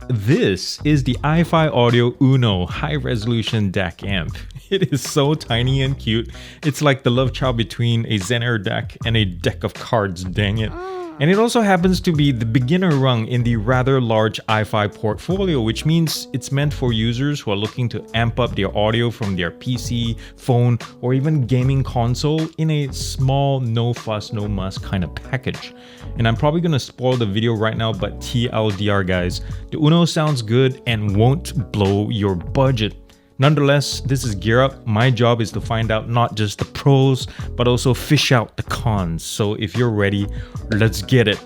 This is the IFI Audio UNO high-resolution DAC-Amp. It is so tiny and cute. It's like the love child between a Zen Air DAC and a deck of cards, dang it. And it also happens to be the beginner rung in the rather large IFI portfolio, which means it's meant for users who are looking to amp up their audio from their PC, phone, or even gaming console in a small, no fuss, no muss kind of package. And I'm probably gonna spoil the video right now, but TLDR guys, the UNO sounds good and won't blow your budget. Nonetheless, this is GearUp. My job is to find out not just the pros, but also fish out the cons. So if you're ready, let's get it.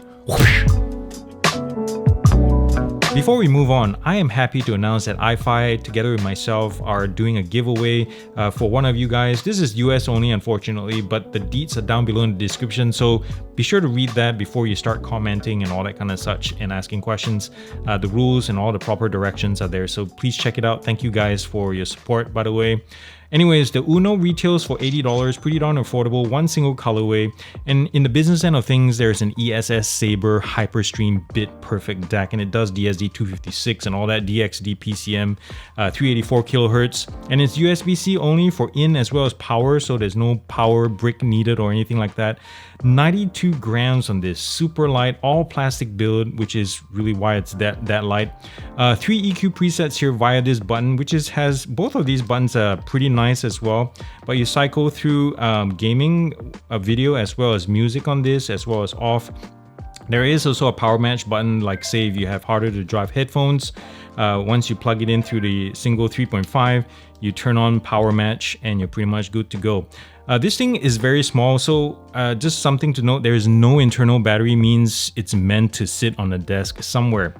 Before we move on, I am happy to announce that IFI, together with myself, are doing a giveaway for one of you guys. This is US only, unfortunately, but the deets are down below in the description, so be sure to read that before you start commenting and all that kind of such and asking questions. The rules and all the proper directions are there, so please check it out. Thank you guys for your support, by the way. Anyways, the UNO retails for $80, pretty darn affordable, one single colorway. And in the business end of things, there's an ESS Sabre Hyperstream Bit Perfect DAC, and it does DSD 256 and all that, DXD PCM 384 kilohertz, and it's USB-C only for in as well as power, so there's no power brick needed or anything like that. 92 grams on this, super light, all plastic build, which is really why it's that light. 3 EQ presets here via this button, which has both of these buttons pretty nice as well, but you cycle through gaming, video, as well as music on this, as well as off. There is also a power match button, like say if you have harder to drive headphones. Once you plug it in through the single 3.5, you turn on power match and you're pretty much good to go. This thing is very small, so just something to note, there is no internal battery, means it's meant to sit on a desk somewhere.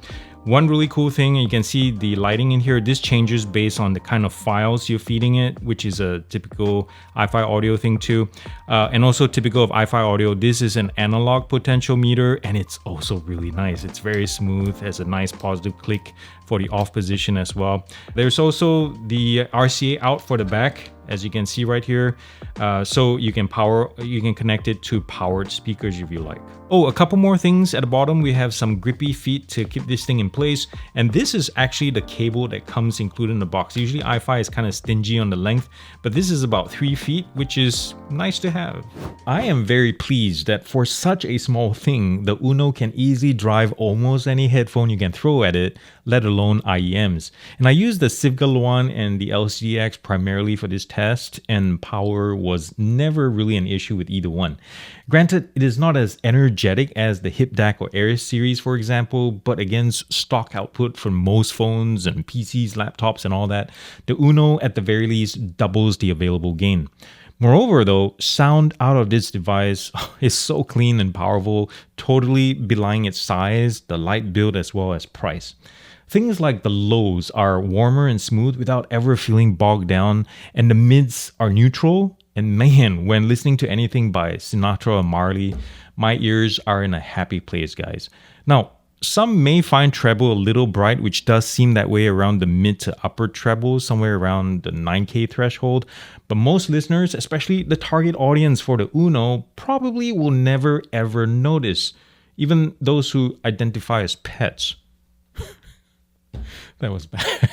One really cool thing, you can see the lighting in here, this changes based on the kind of files you're feeding it, which is a typical IFI audio thing too. And also typical of IFI audio, this is an analog potential meter, and it's also really nice. It's very smooth, has a nice positive click for the off position as well. There's also the RCA out for the back, as you can see right here, so you can connect it to powered speakers if you like. Oh, a couple more things at the bottom. We have some grippy feet to keep this thing in place, and this is actually the cable that comes included in the box. Usually IFI is kind of stingy on the length, but this is about 3 feet, which is nice to have. I am very pleased that for such a small thing, the UNO can easily drive almost any headphone you can throw at it, let alone IEMs. And I used the Sivgal one and the LCDX primarily for this test, and power was never really an issue with either one. Granted, it is not as energetic as the Hip DAC or Air series, for example, but against stock output from most phones and PCs, laptops, and all that, the UNO at the very least doubles the available gain. Moreover though, sound out of this device is so clean and powerful, totally belying its size, the light build, as well as price. Things like the lows are warmer and smooth without ever feeling bogged down, and the mids are neutral. And man, when listening to anything by Sinatra or Marley, my ears are in a happy place, guys. Now, some may find treble a little bright, which does seem that way around the mid to upper treble, somewhere around the 9K threshold. But most listeners, especially the target audience for the UNO, probably will never ever notice, even those who identify as pets. That was bad.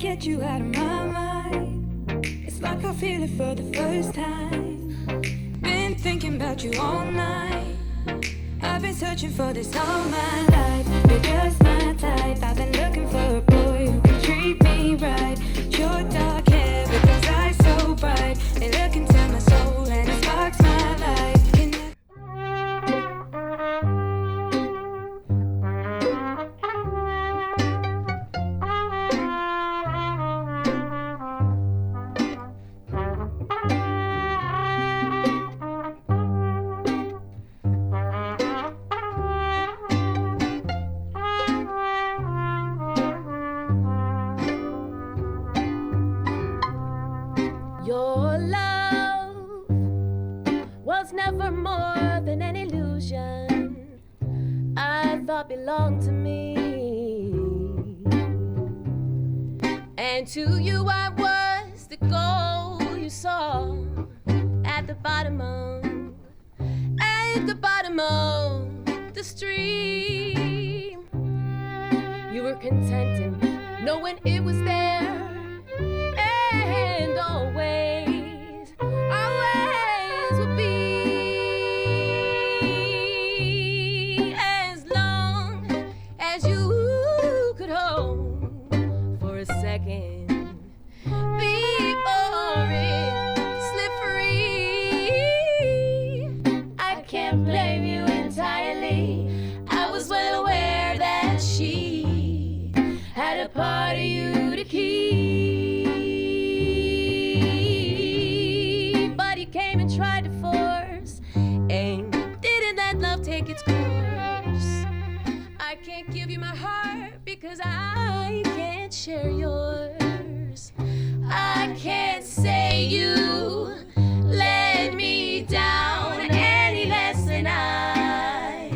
get you out of my mind. It's like I feel it for the first time. Been thinking about you all night. I've been searching for this all my life. You're just my type. I've been looking for a boy who can treat me right. Short dark hair with those eyes so bright. They look into my soul and it sparks my life. Your love was never more than an illusion I thought belonged to me. And to you I was the goal you saw at the bottom of the stream. You were content in knowing it was there. And always will be, as long as you could hold for a second before it slipped free. I can't blame you entirely. I was well aware that she had a part of you to keep. Came and tried to force, and didn't let love take its course. I can't give you my heart because I can't share yours. I can't say you let me down any less than I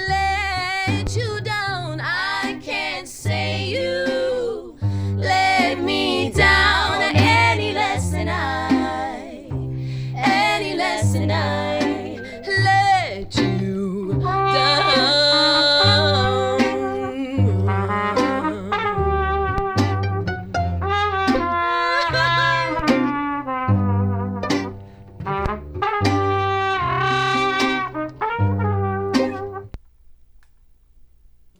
let you down. I can't say you let me down any less than I let you down.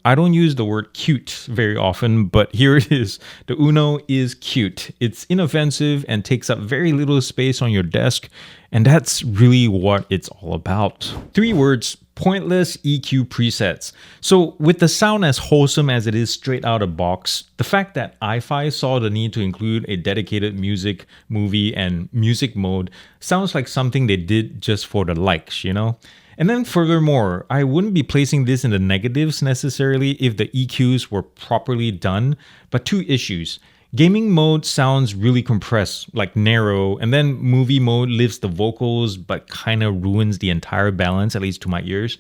I don't use the word cute very often, but here it is. The Uno is cute. It's inoffensive and takes up very little space on your desk, and that's really what it's all about. 3 words: pointless EQ presets. So with the sound as wholesome as it is straight out of box, the fact that IFI saw the need to include a dedicated music, movie, and music mode sounds like something they did just for the likes, you know? And then furthermore, I wouldn't be placing this in the negatives necessarily if the EQs were properly done, but 2 issues. Gaming mode sounds really compressed, like narrow, and then movie mode lifts the vocals but kind of ruins the entire balance, at least to my ears.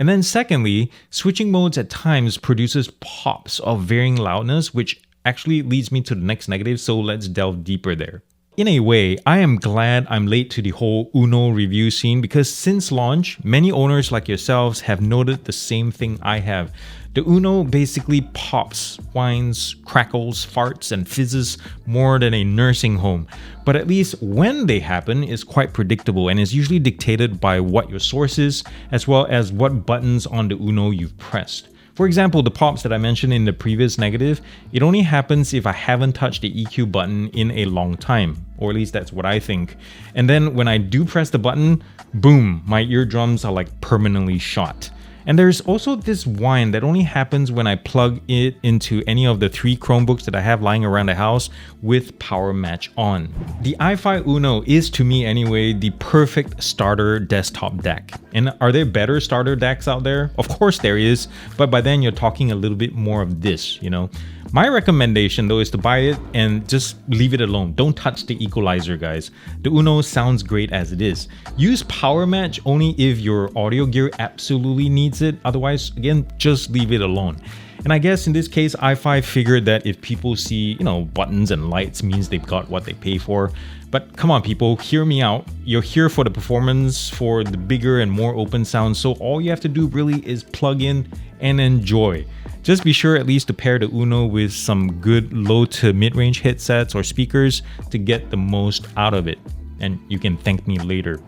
And then secondly, switching modes at times produces pops of varying loudness, which actually leads me to the next negative, so let's delve deeper there. In a way, I am glad I'm late to the whole Uno review scene because since launch, many owners like yourselves have noted the same thing I have. The Uno basically pops, whines, crackles, farts, and fizzes more than a nursing home. But at least when they happen is quite predictable and is usually dictated by what your source is, as well as what buttons on the Uno you've pressed. For example, the pops that I mentioned in the previous negative, it only happens if I haven't touched the EQ button in a long time, or at least that's what I think. And then when I do press the button, boom, my eardrums are like permanently shot. And there's also this whine that only happens when I plug it into any of the 3 Chromebooks that I have lying around the house with power match on. The IFI Uno is, to me anyway, the perfect starter desktop DAC. And are there better starter DACs out there? Of course there is, but by then you're talking a little bit more of this, you know? My recommendation though is to buy it and just leave it alone. Don't touch the equalizer, guys. The Uno sounds great as it is. Use power match only if your audio gear absolutely needs it. Otherwise, again, just leave it alone. And I guess in this case, IFI figured that if people see, buttons and lights means they've got what they pay for. But come on, people, hear me out. You're here for the performance, for the bigger and more open sound. So all you have to do really is plug in and enjoy. Just be sure at least to pair the Uno with some good low to mid-range headsets or speakers to get the most out of it. And you can thank me later.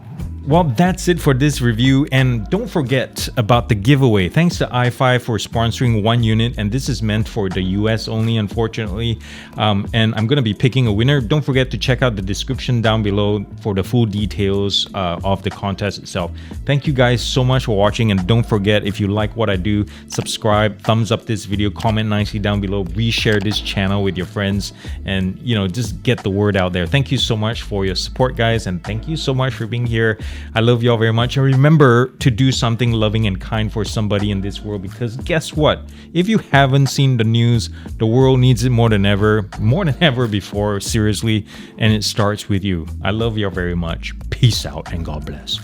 Well, that's it for this review, and don't forget about the giveaway. Thanks to IFI for sponsoring one unit, and this is meant for the US only, unfortunately. And I'm gonna be picking a winner. Don't forget to check out the description down below for the full details of the contest itself. Thank you guys so much for watching, and don't forget, if you like what I do, subscribe, thumbs up this video, comment nicely down below, reshare this channel with your friends, and just get the word out there. Thank you so much for your support, guys, and thank you so much for being here. I love y'all very much, and remember to do something loving and kind for somebody in this world, because guess what? If you haven't seen the news, the world needs it more than ever before, seriously, and it starts with you. I love y'all very much. Peace out and God bless.